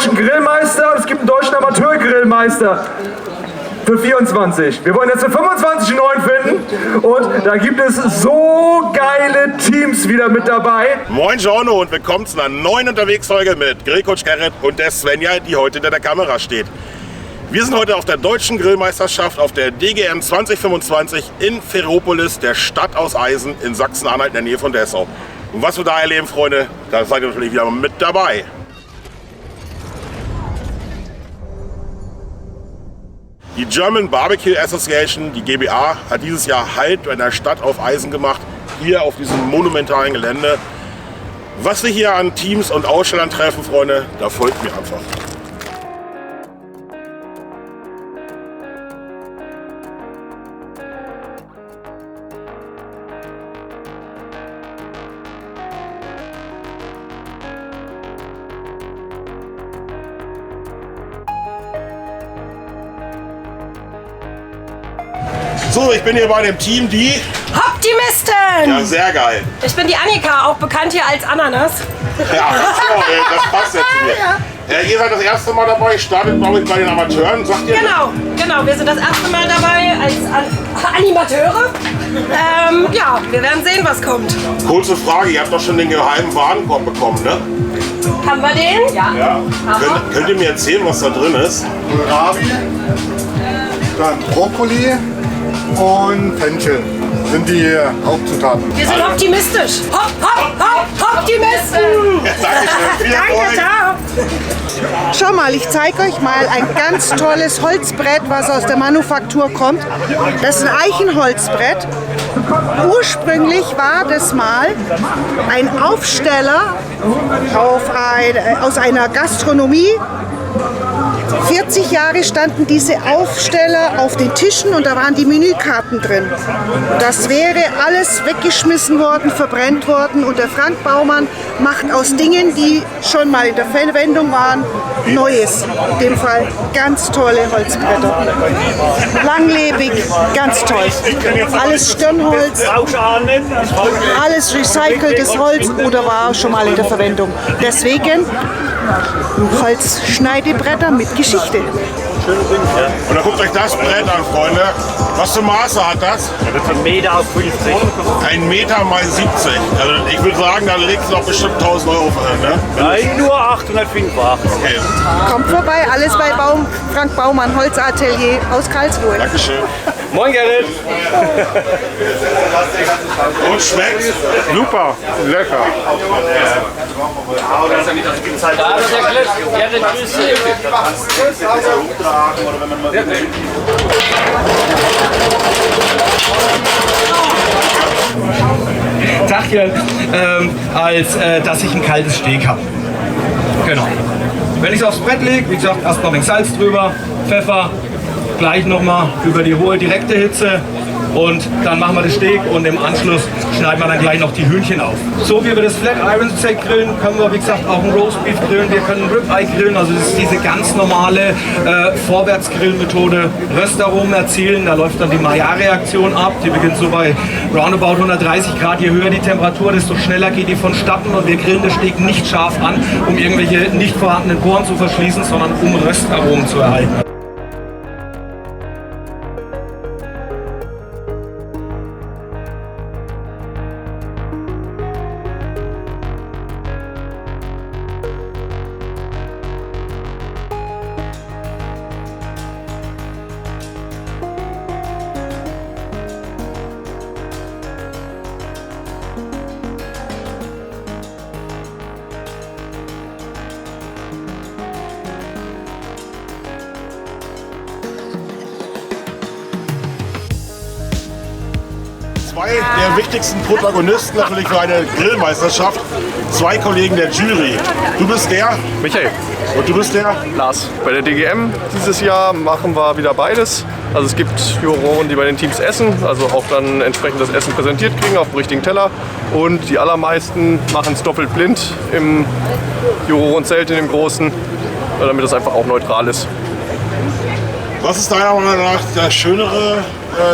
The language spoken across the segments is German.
deutschen Grillmeister und es gibt einen deutschen Amateurgrillmeister für 24. Wir wollen jetzt für 25 neuen finden und da gibt es so geile Teams wieder mit dabei. Moin Giorno und willkommen zu einer neuen Unterwegsfolge mit Grillcoach Gerrit und der Svenja, die heute hinter der Kamera steht. Wir sind heute auf der Deutschen Grillmeisterschaft auf der DGM 2025 in Ferropolis, der Stadt aus Eisen in Sachsen-Anhalt in der Nähe von Dessau. Und was wir da erleben, Freunde, da seid ihr natürlich wieder mit dabei. Die German Barbecue Association, die GBA, hat dieses Jahr Halt in der Stadt auf Eisen gemacht, hier auf diesem monumentalen Gelände. Was wir hier an Teams und Ausstellern treffen, Freunde, da folgt mir einfach. So, ich bin hier bei dem Team, die... Optimisten! Ja, sehr geil. Ich bin die Annika, auch bekannt hier als Ananas. Ja, das passt ja zu mir. Ja, ihr seid das erste Mal dabei, startet glaube ich bei den Amateuren, sagt ihr? Genau, wir sind das erste Mal dabei als Animateure. Ja, wir werden sehen, was kommt. Kurze Frage, ihr habt doch schon den geheimen Warenkorb bekommen, ne? Haben wir den? Ja. Könnt ihr mir erzählen, was da drin ist? Kohlrabi, dann Brokkoli und Fenchel sind die Hauptzutaten. Wir sind optimistisch. Optimisten! Ja, Dankeschön. Danke, ciao. Schau mal, ich zeige euch mal ein ganz tolles Holzbrett, was aus der Manufaktur kommt. Das ist ein Eichenholzbrett. Ursprünglich war das mal ein Aufsteller aus einer Gastronomie. 40 Jahre standen diese Aufsteller auf den Tischen und da waren die Menükarten drin. Das wäre alles weggeschmissen worden, verbrennt worden und der Frank Baumann macht aus Dingen, die schon mal in der Verwendung waren, Neues. In dem Fall ganz tolle Holzbretter. Langlebig, ganz toll. Alles Stirnholz, alles recyceltes Holz oder war schon mal in der Verwendung. Deswegen Holzschneidebretter mit Geschichte. Und dann guckt euch das Brett an, Freunde. Was für Maße hat das? Das ist 1 Meter auf 50. 1 Meter mal 70. Also ich würde sagen, da liegt es noch bestimmt 1000 Euro für, ne? Nein, nur 885. Okay, Kommt vorbei, alles bei Frank Baumann, Holzatelier aus Karlsruhe. Dankeschön. Moin Gerrit. Und schmeckt? Super, lecker. Tachchen, dass ich ein kaltes Steak habe. Genau. Wenn ich es aufs Brett lege, wie gesagt, erst noch ein Salz drüber, Pfeffer, gleich nochmal über die hohe direkte Hitze und dann machen wir das Steak und im Anschluss schneiden wir dann gleich noch die Hühnchen auf. So wie wir das Flat Iron Steak grillen, können wir wie gesagt auch ein Roastbeef grillen, wir können ein Ribeye grillen, also das ist diese ganz normale Vorwärtsgrillmethode. Röstaromen erzielen, da läuft dann die Maillard-Reaktion ab, die beginnt so bei roundabout 130 Grad. Je höher die Temperatur, desto schneller geht die vonstatten und wir grillen das Steak nicht scharf an, um irgendwelche nicht vorhandenen Poren zu verschließen, sondern um Röstaromen zu erhalten. Zwei der wichtigsten Protagonisten natürlich für eine Grillmeisterschaft. 2 Kollegen der Jury. Du bist der? Michael. Und du bist der? Lars. Bei der DGM dieses Jahr machen wir wieder beides. Also es gibt Juroren, die bei den Teams essen, also auch dann entsprechend das Essen präsentiert kriegen auf dem richtigen Teller. Und die allermeisten machen es doppelt blind im Jurorenzelt in dem großen, damit das einfach auch neutral ist. Was ist deiner Meinung nach der schönere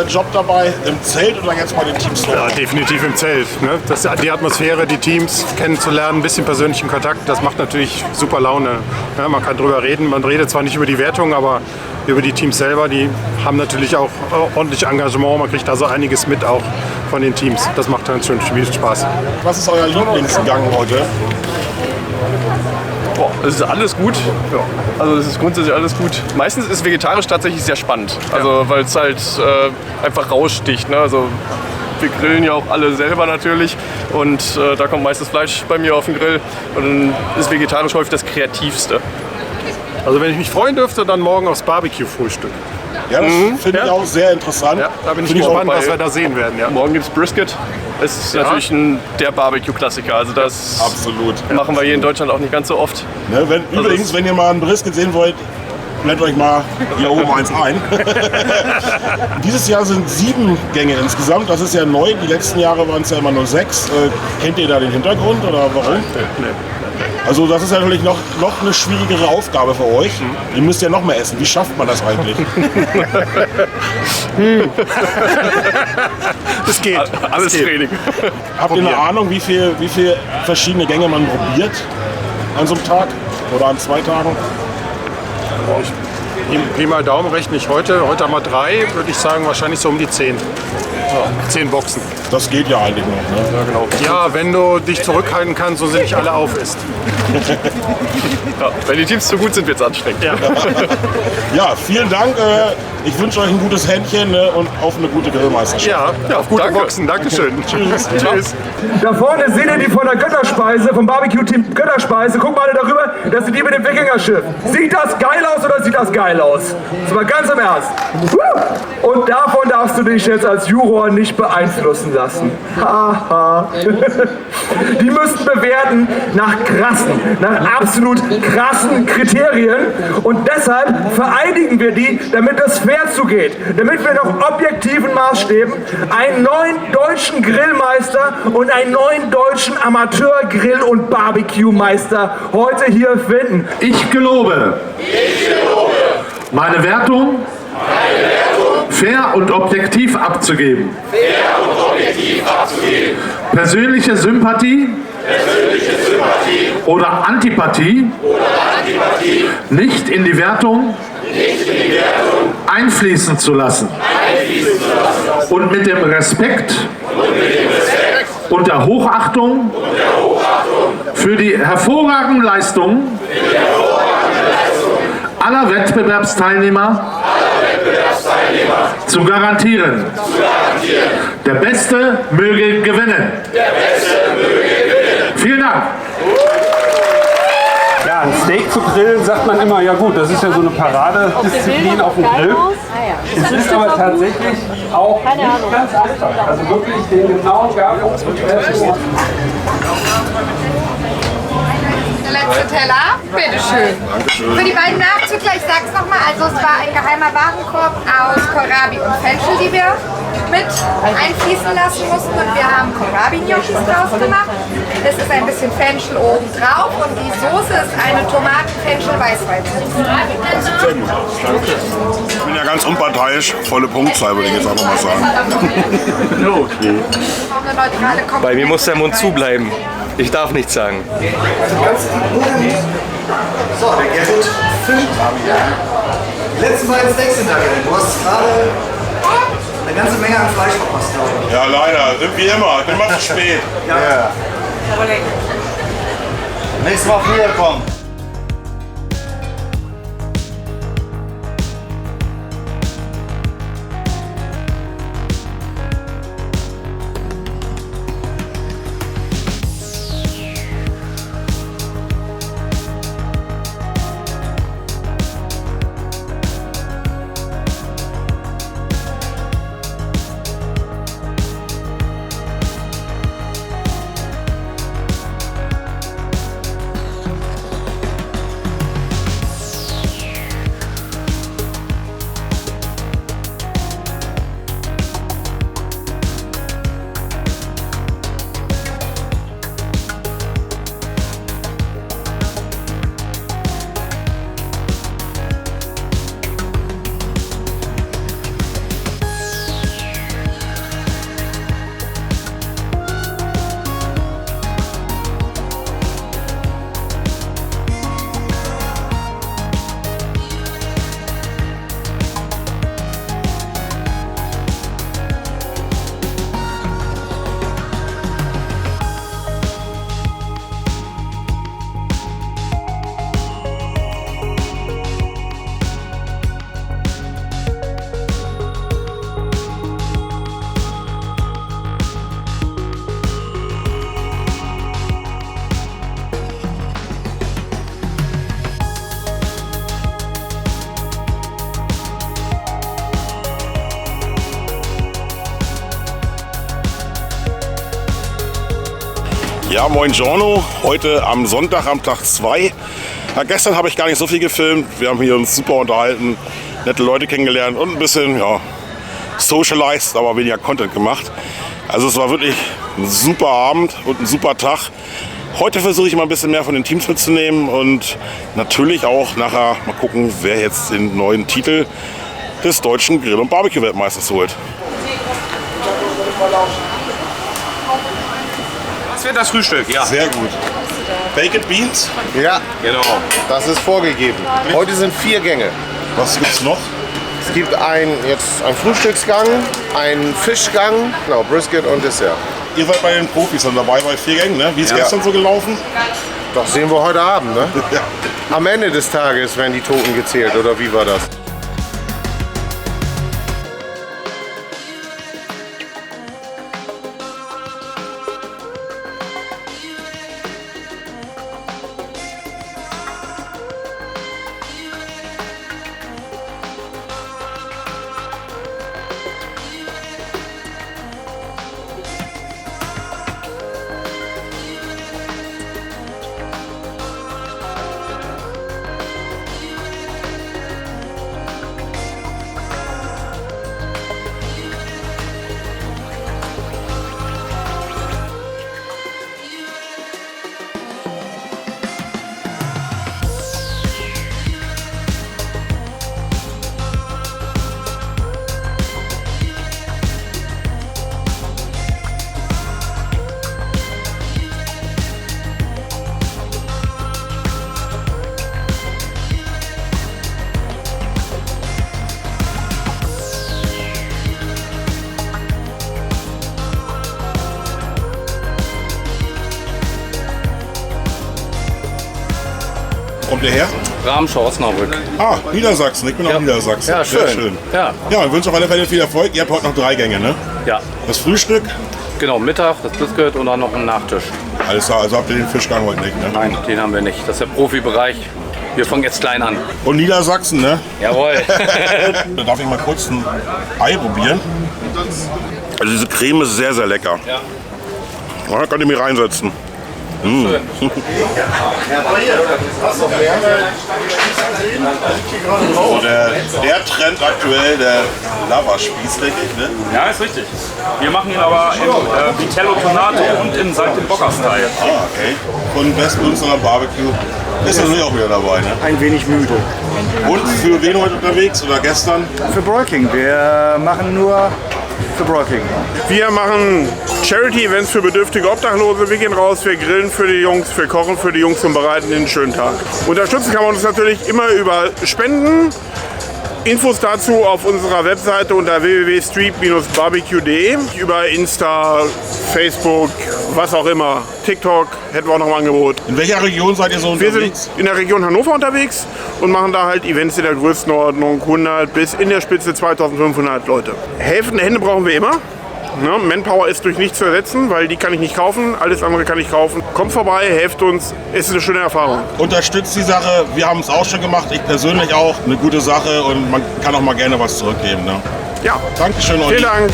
Job dabei, im Zelt oder jetzt bei den Teams vor Ja, Ort? definitiv im Zelt. Ne? Die Atmosphäre, die Teams kennenzulernen, ein bisschen persönlichen Kontakt, das macht natürlich super Laune. Ja, man kann drüber reden, man redet zwar nicht über die Wertung, aber über die Teams selber, die haben natürlich auch ordentlich Engagement, man kriegt also einiges mit auch von den Teams. Das macht dann schon viel Spaß. Was ist euer Lieblingsgang heute? Boah, es ist alles gut. Ja. Also es ist grundsätzlich alles gut. Meistens ist vegetarisch tatsächlich sehr spannend. Also weil es halt einfach raussticht. Ne? Also wir grillen ja auch alle selber natürlich und da kommt meistens Fleisch bei mir auf den Grill und dann ist vegetarisch häufig das Kreativste. Also wenn ich mich freuen dürfte, dann morgen aufs Barbecue-Frühstück. Ja, das finde ich auch sehr interessant. Ja, da bin ich Finde auch gespannt, bei- was wir da sehen werden. Ja. Morgen gibt's Brisket. Es ist natürlich der Barbecue-Klassiker. Also das Absolut. machen wir hier in Deutschland auch nicht ganz so oft. Ne, übrigens, wenn ihr mal ein Brisket sehen wollt, blendet euch mal hier oben eins ein. Dieses Jahr sind 7 Gänge insgesamt. Das ist ja neu. Die letzten Jahre waren es ja immer nur 6. Kennt ihr da den Hintergrund oder warum? Nee. Also das ist natürlich noch eine schwierigere Aufgabe für euch. Ihr müsst ja noch mehr essen. Wie schafft man das eigentlich? Das geht. Alles Training. Habt ihr eine Ahnung, wie viel verschiedene Gänge man probiert an so einem Tag oder an 2 Tagen? Pi mal Daumen rechne ich heute. Heute haben wir 3, würde ich sagen, wahrscheinlich so um die 10. 10 Boxen. Das geht ja eigentlich noch. Ne? Ja, genau. Ja, wenn du dich zurückhalten kannst, so sie nicht alle aufisst. Ja, wenn die Teams zu gut sind, wird's anstrengend. Ja. Ja, vielen Dank. Ich wünsche euch ein gutes Händchen auf eine gute Grillmeisterschaft. Ja, auf gute Danke. Boxen. Dankeschön. Tschüss. Tschüss. Da vorne seht ihr die von der Götterspeise, vom Barbecue-Team Götterspeise. Guck mal darüber, das sind die mit dem Wikingerschiff. Sieht das geil aus oder sieht das geil aus? Das war ganz im Ernst. Und davon darfst du dich jetzt als Juror nicht beeinflussen lassen. Haha. Die müssten bewerten nach absolut krassen Kriterien. Und deshalb vereinigen wir die, damit es fair zugeht. Damit wir nach objektiven Maßstäben einen neuen deutschen Grillmeister und einen neuen deutschen Amateur-Grill- und Barbecue-Meister heute hier finden. Ich gelobe, meine Wertung fair und objektiv abzugeben. Persönliche Sympathie oder Antipathie nicht in die Wertung einfließen zu lassen. Und mit dem Respekt und der Hochachtung für die hervorragenden Leistungen aller Wettbewerbsteilnehmer zu garantieren. Der Beste möge gewinnen. Vielen Dank. Ja, ein Steak zu grillen, sagt man immer, ja gut, das ist ja so eine Paradedisziplin auf dem Grill. Es ist aber tatsächlich auch nicht ganz einfach. Also wirklich den genauen Gabel zu treffen. Der letzte Teller, bitteschön. Für die beiden Nachzügler, ich sag's nochmal, also es war ein geheimer Warenkorb aus Kohlrabi und Fenchel, die wir mit einfließen lassen mussten und wir haben Kohlrabi-Gnocchis draus gemacht. Es ist ein bisschen Fenchel oben drauf und die Soße ist eine Tomaten-Fenchel-Weißweinsoße. Sehr gut. Danke. Ich bin ja ganz unparteiisch. Volle Punktzahl, würde ich jetzt einfach mal sagen. Okay. Eine neutrale Komponente. Bei mir muss der Mund zubleiben. Ich darf nichts sagen. So, der Gerrit filmt. Die letzten beiden Steaks sind da, Gerrit. Du hast gerade eine ganze Menge an Fleisch verpasst, glaube ich. Ja, leider. Wie immer. Ich bin mal zu spät. Ja. Nächstes Mal früher kommen. Ja, moin Giorno. Heute am Sonntag, am Tag 2. Ja, gestern habe ich gar nicht so viel gefilmt. Wir haben hier uns super unterhalten, nette Leute kennengelernt und ein bisschen socialized, aber weniger Content gemacht. Also es war wirklich ein super Abend und ein super Tag. Heute versuche ich mal ein bisschen mehr von den Teams mitzunehmen und natürlich auch nachher mal gucken, wer jetzt den neuen Titel des deutschen Grill- und Barbecue-Weltmeisters holt. Das wird das Frühstück, ja. Sehr gut. Baked Beans? Ja, Genau. das ist vorgegeben. Heute sind 4 Gänge. Was gibt's noch? Es gibt einen Frühstücksgang, einen Fischgang, genau, Brisket und Dessert. Ihr seid bei den Profis dann dabei bei 4 Gängen, ne? Wie ist gestern so gelaufen? Das sehen wir heute Abend, ne? Ja. Am Ende des Tages werden die Toten gezählt, oder wie war das? Kommt ihr her? Ramschau, Osnabrück. Ah, Niedersachsen. Ich bin auch Niedersachsen. Ja, Sehr schön. schön. Ja. Ja, ich wünsche auf alle Fälle viel Erfolg. Ihr habt heute noch 3 Gänge, ne? Ja. Das Frühstück? Genau, Mittag, das Brisket und dann noch ein Nachtisch. Alles klar, also habt ihr den Fischgang heute nicht, ne? Nein, den haben wir nicht. Das ist der Profibereich. Wir fangen jetzt klein an. Und Niedersachsen, ne? Jawohl. Da darf ich mal kurz ein Ei probieren. Also diese Creme ist sehr, sehr lecker. Ja. Da könnt ihr mich reinsetzen. Schön. So, der Trend aktuell, der Lavaspieß, denke ich, ne? Ja, ist richtig. Wir machen ihn aber im Vitello Tonato und in St. Bocker-Style. Ah, okay. Von Best Münsterer Barbecue ist natürlich auch wieder dabei, ne? Ein wenig müde. Und für wen heute unterwegs oder gestern? Für Brolking. Wir machen nur für Brolking. Wir machen Charity-Events für bedürftige Obdachlose. Wir gehen raus, wir grillen für die Jungs, wir kochen für die Jungs und bereiten den schönen Tag. Unterstützen kann man uns natürlich immer über Spenden. Infos dazu auf unserer Webseite unter www.street-barbecue.de, über Insta, Facebook, was auch immer. TikTok hätten wir auch noch im Angebot. In welcher Region seid ihr so unterwegs? Wir sind in der Region Hannover unterwegs und machen da halt Events in der Größenordnung 100 bis in der Spitze 2500 Leute. Helfende Hände brauchen wir immer. Ne, Manpower ist durch nichts zu ersetzen, weil die kann ich nicht kaufen, alles andere kann ich kaufen. Kommt vorbei, helft uns, es ist eine schöne Erfahrung. Unterstützt die Sache, wir haben es auch schon gemacht, ich persönlich auch, eine gute Sache und man kann auch mal gerne was zurückgeben. Ne? Ja, Dankeschön euch. Vielen Dank.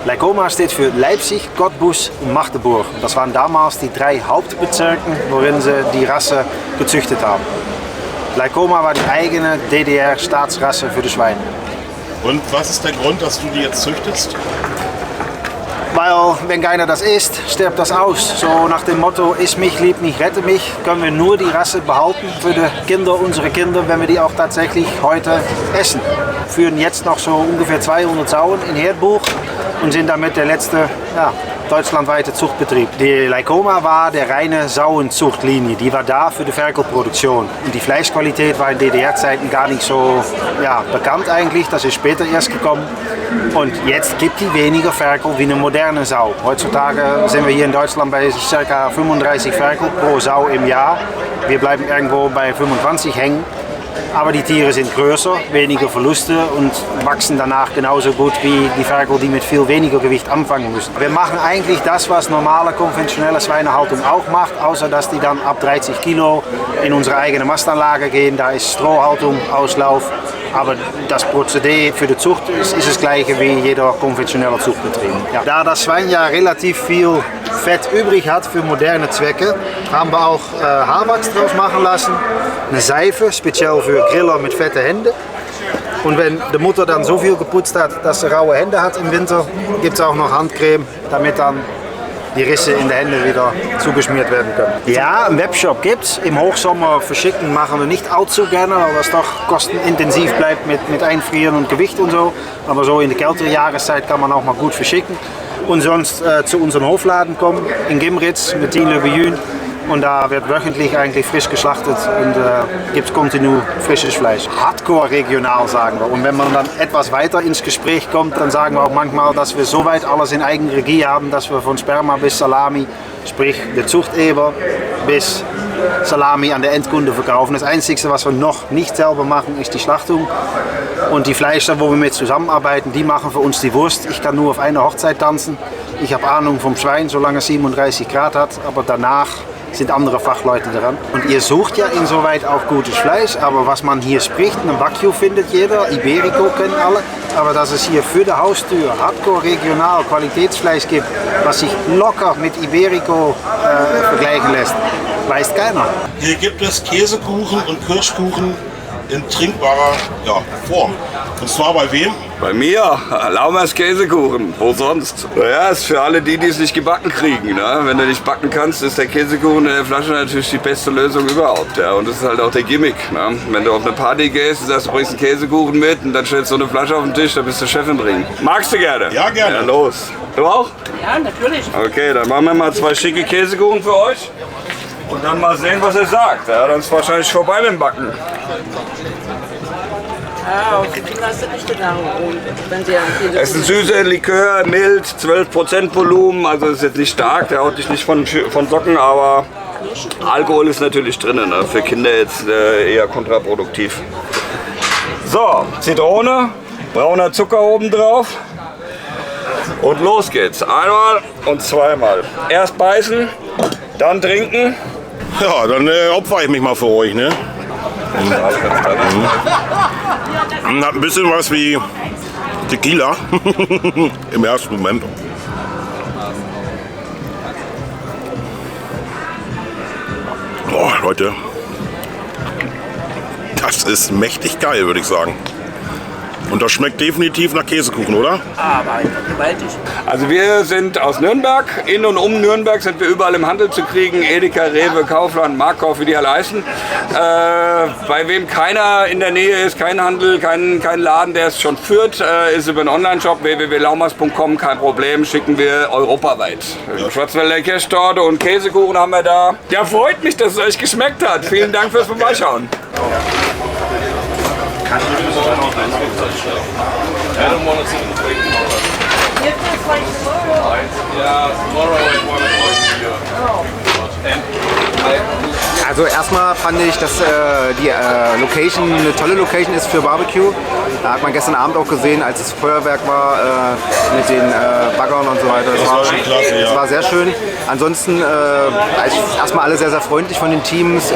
Leikoma steht für Leipzig, Cottbus und Magdeburg. Das waren damals die 3 Hauptbezirke, worin sie die Rasse gezüchtet haben. Leikoma war die eigene DDR-Staatsrasse für die Schweine. Und was ist der Grund, dass du die jetzt züchtest? Weil, wenn keiner das isst, stirbt das aus. So nach dem Motto, iss mich, lieb mich, rette mich, können wir nur die Rasse behalten für die Kinder, unsere Kinder, wenn wir die auch tatsächlich heute essen. Wir führen jetzt noch so ungefähr 200 Sauen in Herdbuch und sind damit der letzte deutschlandweite Zuchtbetrieb. Die Leikoma war der reine Sauenzuchtlinie, die war da für die Ferkelproduktion. Und die Fleischqualität war in DDR-Zeiten gar nicht so bekannt eigentlich, das ist später erst gekommen. Und jetzt gibt die weniger Ferkel wie eine moderne Sau. Heutzutage sind wir hier in Deutschland bei ca. 35 Ferkel pro Sau im Jahr. Wir bleiben irgendwo bei 25 hängen. Aber die Tiere sind größer, weniger Verluste und wachsen danach genauso gut wie die Ferkel, die mit viel weniger Gewicht anfangen müssen. Wir machen eigentlich das, was normale konventionelle Schweinehaltung auch macht, außer dass die dann ab 30 Kilo in unsere eigene Mastanlage gehen. Da ist Strohhaltung, Auslauf. Aber das Prozedé für die Zucht ist das gleiche wie jeder konventionelle Zuchtbetrieb. Ja. Da das Schwein ja relativ viel Fett übrig hat für moderne Zwecke, haben wir auch Haarwachs draus machen lassen. Eine Seife, speziell für Griller mit fette Hände. Und wenn die Mutter dann so viel geputzt hat, dass sie raue Hände hat im Winter, gibt es auch noch Handcreme, damit dann die Risse in den Händen wieder zugeschmiert werden können. Ja, einen Webshop gibt's. Im Hochsommer verschicken machen wir nicht allzu gerne, weil das doch kostenintensiv bleibt mit Einfrieren und Gewicht und so. Aber so in der kälteren Jahreszeit kann man auch mal gut verschicken. Und sonst zu unserem Hofladen kommen, in Gimritz mit 10 Löwen. Und da wird wöchentlich eigentlich frisch geschlachtet und gibt es kontinu frisches Fleisch. Hardcore regional, sagen wir. Und wenn man dann etwas weiter ins Gespräch kommt, dann sagen wir auch manchmal, dass wir soweit alles in Eigenregie haben, dass wir von Sperma bis Salami, sprich der Zuchteber, bis Salami an der Endkunde verkaufen. Das Einzige, was wir noch nicht selber machen, ist die Schlachtung. Und die Fleischer, wo wir mit zusammenarbeiten, die machen für uns die Wurst. Ich kann nur auf einer Hochzeit tanzen. Ich habe Ahnung vom Schwein, solange es 37 Grad hat, aber danach sind andere Fachleute dran. Und ihr sucht ja insoweit auch gutes Fleisch, aber was man hier spricht, ein Wagyu findet jeder, Iberico kennen alle, aber dass es hier für die Haustür Hardcore regional Qualitätsfleisch gibt, was sich locker mit Iberico vergleichen lässt, weiß keiner. Hier gibt es Käsekuchen und Kirschkuchen in trinkbarer Form. Und zwar bei wem? Bei mir, Laumers Käsekuchen. Wo sonst? Naja, ist für alle die, die es nicht gebacken kriegen. Ne? Wenn du nicht backen kannst, ist der Käsekuchen in der Flasche natürlich die beste Lösung überhaupt. Ja? Und das ist halt auch der Gimmick. Ne? Wenn du auf eine Party gehst und sagst, du bringst einen Käsekuchen mit und dann stellst du eine Flasche auf den Tisch, dann bist du Chef im Ring. Magst du gerne? Ja, gerne. Ja, los. Du auch? Ja, natürlich. Okay, dann machen wir mal 2 schicke Käsekuchen für euch. Und dann mal sehen, was er sagt. Ja, dann ist wahrscheinlich vorbei mit dem Backen. Ja, auf die Kinder ist das nicht gegangen. Und wenn sie es ist ein süßer Likör, mild, 12% Volumen, also ist jetzt nicht stark, der haut dich nicht von Socken, aber Alkohol ist natürlich drin, ne? Für Kinder jetzt eher kontraproduktiv. So, Zitrone, brauner Zucker oben drauf und los geht's. Einmal und zweimal. Erst beißen, dann trinken. Ja, dann opfer ich mich mal für euch, ne? Hat ein bisschen was wie Tequila im ersten Moment. Boah, Leute, das ist mächtig geil, würde ich sagen. Und das schmeckt definitiv nach Käsekuchen, oder? Aber gewaltig. Also wir sind aus Nürnberg. In und um Nürnberg sind wir überall im Handel zu kriegen. Edeka, Rewe, Kaufland, Marktkauf, wie die alle heißen. Bei wem keiner in der Nähe ist, kein Handel, kein Laden, der es schon führt, ist über einen Online-Shop www.laumers.com, kein Problem, schicken wir europaweit. Schwarzwälder Kirschtorte und Käsekuchen haben wir da. Ja, freut mich, dass es euch geschmeckt hat. Vielen Dank fürs Vorbeischauen. Also erstmal fand ich, dass die Location eine tolle Location ist für Barbecue. Da hat man gestern Abend auch gesehen, als es Feuerwerk war mit den Baggern und so weiter. Das war schon klasse, ja. Das war sehr schön. Ansonsten erstmal alle sehr, sehr freundlich von den Teams,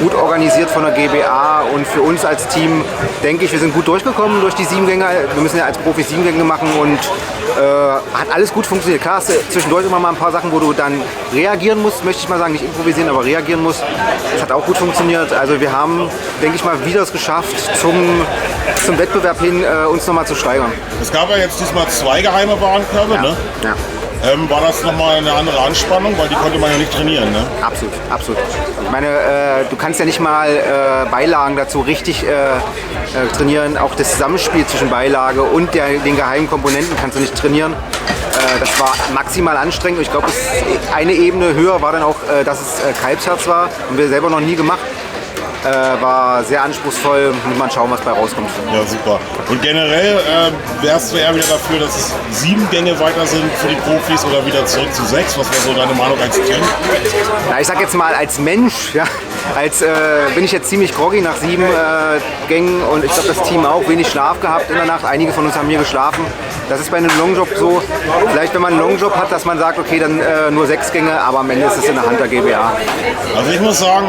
gut organisiert von der GBA und für uns als Team denke ich, wir sind gut durchgekommen durch die 7 Gänge. Wir müssen ja als Profis 7 Gänge machen und Hat alles gut funktioniert. Klar, hast du zwischendurch immer mal ein paar Sachen, wo du dann reagieren musst, möchte ich mal sagen, nicht improvisieren, aber reagieren musst. Das hat auch gut funktioniert. Also wir haben, denke ich mal, wieder es geschafft, zum Wettbewerb hin uns nochmal zu steigern. Es gab ja jetzt diesmal 2 geheime Warenkörbe, ja. Ne? Ja. War das nochmal eine andere Anspannung, weil die konnte man ja nicht trainieren, ne? Absolut, absolut. Ich meine, du kannst ja nicht mal Beilagen dazu richtig trainieren. Auch das Zusammenspiel zwischen Beilage und den geheimen Komponenten kannst du nicht trainieren. Das war maximal anstrengend und ich glaube, eine Ebene höher war dann auch, dass es Kalbsherz war und wir selber noch nie gemacht. War sehr anspruchsvoll, muss man schauen, was bei rauskommt. Ja, super. Und generell wärst du eher wieder dafür, dass es 7 Gänge weiter sind für die Profis oder wieder zurück zu 6? Was wäre so deine Meinung als Team? Na, ich sag jetzt mal als Mensch, ja, bin ich jetzt ziemlich groggy nach 7 Gängen und ich glaube das Team auch, wenig Schlaf gehabt in der Nacht. Einige von uns haben hier geschlafen. Das ist bei einem Longjob so. Vielleicht wenn man einen Longjob hat, dass man sagt, okay, dann nur 6 Gänge, aber am Ende ist es in der Hand der GBA. Also ich muss sagen,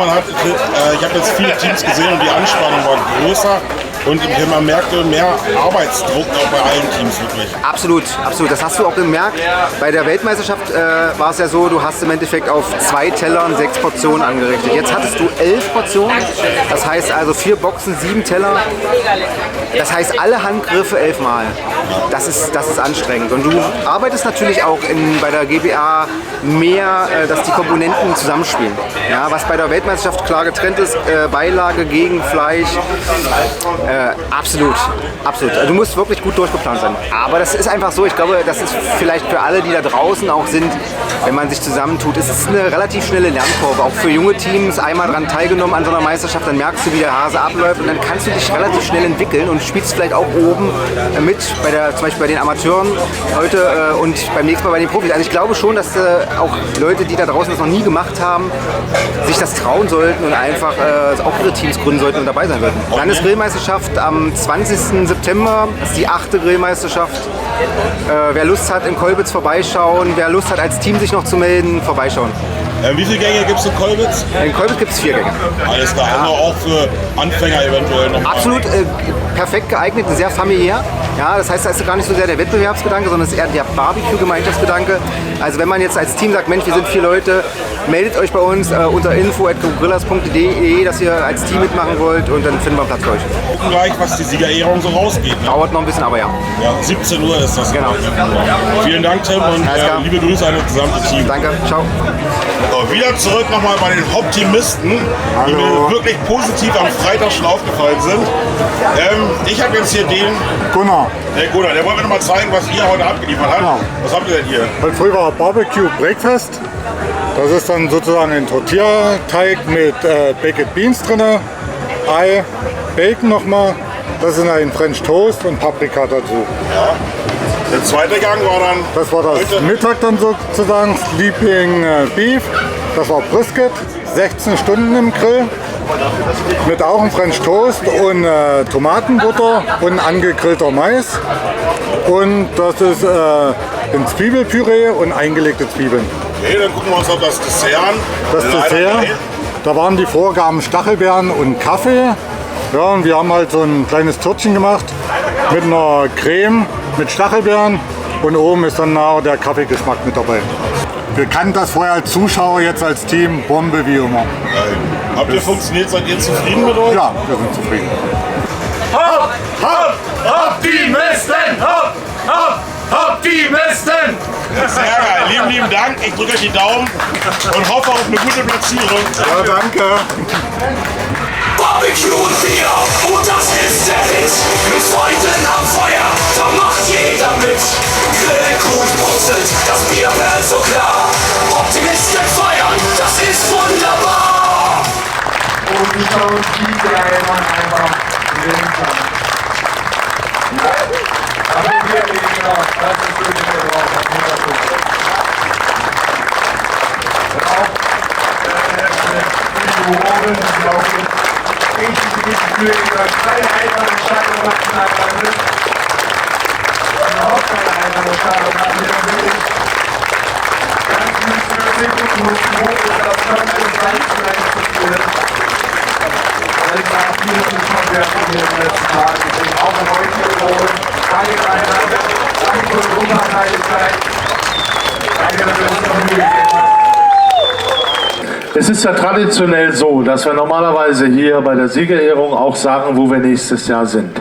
ich habe jetzt viele Teams gesehen und die Anspannung war größer. Und man merkte mehr Arbeitsdruck auch bei allen Teams wirklich. Absolut, absolut. Das hast du auch gemerkt. Bei der Weltmeisterschaft war es ja so, du hast im Endeffekt auf 2 Tellern 6 Portionen angerichtet. Jetzt hattest du 11 Portionen. Das heißt also 4 Boxen, 7 Teller. Das heißt alle Handgriffe 11 Mal. Das ist anstrengend. Und du arbeitest natürlich auch bei der GBA mehr, dass die Komponenten zusammenspielen. Ja, was bei der Weltmeisterschaft klar getrennt ist, Beilage gegen Fleisch. Absolut, absolut. Du musst wirklich gut durchgeplant sein. Aber das ist einfach so, ich glaube, das ist vielleicht für alle, die da draußen auch sind, wenn man sich zusammentut, ist es eine relativ schnelle Lernkurve. Auch für junge Teams, einmal daran teilgenommen an so einer Meisterschaft, dann merkst du, wie der Hase abläuft und dann kannst du dich relativ schnell entwickeln und spielst vielleicht auch oben mit, zum Beispiel bei den Amateuren heute und beim nächsten Mal bei den Profis. Also ich glaube schon, dass auch Leute, die da draußen das noch nie gemacht haben, sich das trauen sollten und einfach auch ihre Teams gründen sollten und dabei sein sollten. Landesgrillmeisterschaft am 20. September, das ist die 8. Grillmeisterschaft. Wer Lust hat, in Kolbitz vorbeischauen, wer Lust hat, als Team sich noch zu melden, vorbeischauen. Wie viele Gänge gibt es in Kolbitz? In Kolbitz gibt es 4 Gänge. Alles klar, also auch für Anfänger eventuell noch. Absolut perfekt geeignet und sehr familiär. Ja, das heißt, da ist gar nicht so sehr der Wettbewerbsgedanke, sondern es ist eher der Barbecue-Gemeinschaftsgedanke. Also wenn man jetzt als Team sagt, Mensch, wir sind 4 Leute, meldet euch bei uns unter info@gogrillas.de, dass ihr als Team mitmachen wollt und dann finden wir einen Platz für euch. Wir gucken gleich, was die Siegerehrung so rausgeht. Ne? Dauert noch ein bisschen, aber ja. Ja, 17 Uhr ist das. Genau. Vielen Dank, Tim, und liebe Grüße an das gesamte Team. Danke, ciao. So, wieder zurück nochmal bei den Optimisten, die mir wirklich positiv am Freitag schon aufgefallen sind. Ich habe jetzt hier den Gunnar. Der Gunnar, der wollte mir noch mal zeigen, was ihr heute abgeliefert habt. Genau. Was habt ihr denn hier? Heute früh war Barbecue Breakfast. Das ist dann sozusagen ein Tortilla-Teig mit Baked Beans drin, Ei, Bacon nochmal. Das ist ein French Toast und Paprika dazu. Ja. Der zweite Gang war dann... Das war das Mittag dann sozusagen, Sleeping Beef. Das war Brisket, 16 Stunden im Grill. Mit auch einem French Toast und Tomatenbutter und angegrillter Mais. Und das ist ein Zwiebelpüree und eingelegte Zwiebeln. Okay, dann gucken wir uns noch das Dessert an. Das Dessert, da waren die Vorgaben Stachelbeeren und Kaffee. Ja, und wir haben halt so ein kleines Törtchen gemacht mit einer Creme mit Stachelbeeren und oben ist dann der Kaffeegeschmack mit dabei. Wir kannten das vorher als Zuschauer, jetzt als Team Bombe wie immer. Habt ihr funktioniert? Seid ihr zufrieden mit euch? Ja, wir sind zufrieden. Hopp, hopp, Optimisten! Hopp, hopp, Optimisten! Sehr geil. Lieben Dank. Ich drücke euch die Daumen und hoffe auf eine gute Platzierung. Ja, danke. Barbecue und Bier, und das ist der Hit. Mit Freunden am Feuer, da macht jeder mit. Grillkuchen brutzelt, das Bier brennt so klar. Optimisten feiern, das ist wunderbar. Und die schauen die geil man einfach drin kann. Aber hier, genau, das ist wirklich der Brauch, das muss das tun. Für keine einfache Entscheidung machen, überhaupt keine einfache Entscheidung machen. Ganz flüssig und hoch ist das Ganze in Salz zu führen. Es ist ja traditionell so, dass wir normalerweise hier bei der Siegerehrung auch sagen, wo wir nächstes Jahr sind.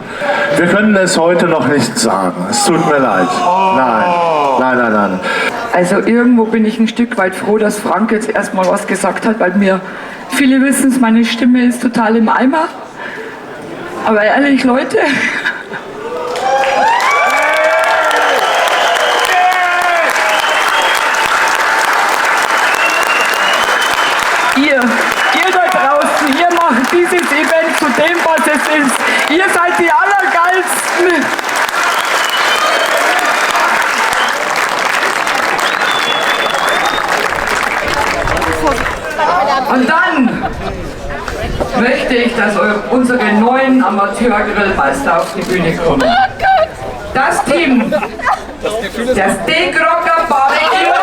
Wir können es heute noch nicht sagen. Es tut mir leid. Nein. Also irgendwo bin ich ein Stück weit froh, dass Frank jetzt erstmal was gesagt hat, weil viele wissen es, meine Stimme ist total im Eimer. Aber ehrlich, Leute, ihr da draußen, ihr macht dieses Event zu dem, was es ist. Ihr seid die Allergeilsten. Und dann möchte ich, dass unsere neuen Amateur-Grillmeister auf die Bühne kommen. Das Team, der Steakrocker Barbecue.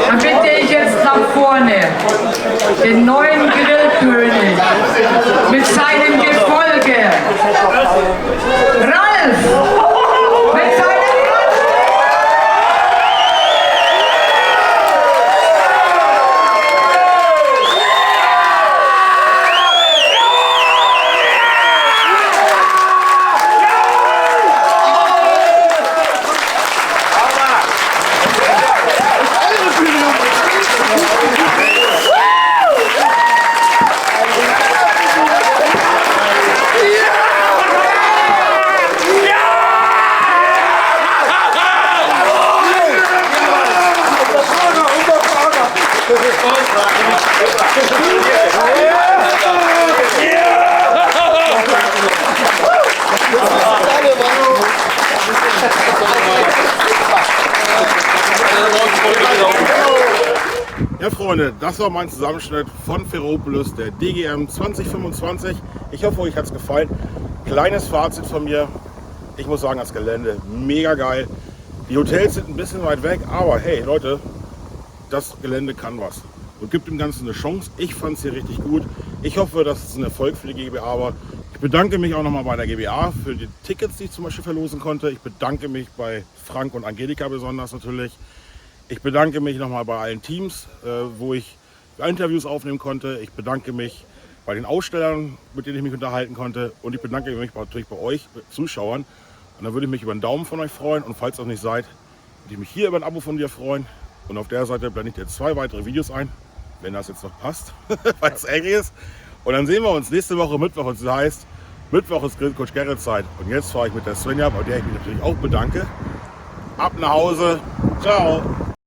Dann bitte ich jetzt nach vorne den neuen Grillkönig mit seinem Gefolge. Ralf mit seinem Ja, Freunde, das war mein Zusammenschnitt von Ferropolis, der DGM 2025. Ich hoffe, euch hat es gefallen. Kleines Fazit von mir. Ich muss sagen, das Gelände mega geil. Die Hotels sind ein bisschen weit weg, aber hey Leute, das Gelände kann was und gibt dem Ganzen eine Chance. Ich fand es hier richtig gut. Ich hoffe, dass es ein Erfolg für die GBA war. Ich bedanke mich auch nochmal bei der GBA für die Tickets, die ich zum Beispiel verlosen konnte. Ich bedanke mich bei Frank und Angelika besonders natürlich. Ich bedanke mich nochmal bei allen Teams, wo ich Interviews aufnehmen konnte. Ich bedanke mich bei den Ausstellern, mit denen ich mich unterhalten konnte. Und ich bedanke mich natürlich bei euch Zuschauern. Und dann würde ich mich über einen Daumen von euch freuen. Und falls auch nicht seid, würde ich mich hier über ein Abo von dir freuen. Und auf der Seite blende ich dir 2 weitere Videos ein, wenn das jetzt noch passt, weil es eng ist. Und dann sehen wir uns nächste Woche Mittwoch. Und das heißt, Mittwoch ist Grillcoach Gerrit Zeit. Und jetzt fahre ich mit der Svenja, bei der ich mich natürlich auch bedanke. Ab nach Hause. Ciao.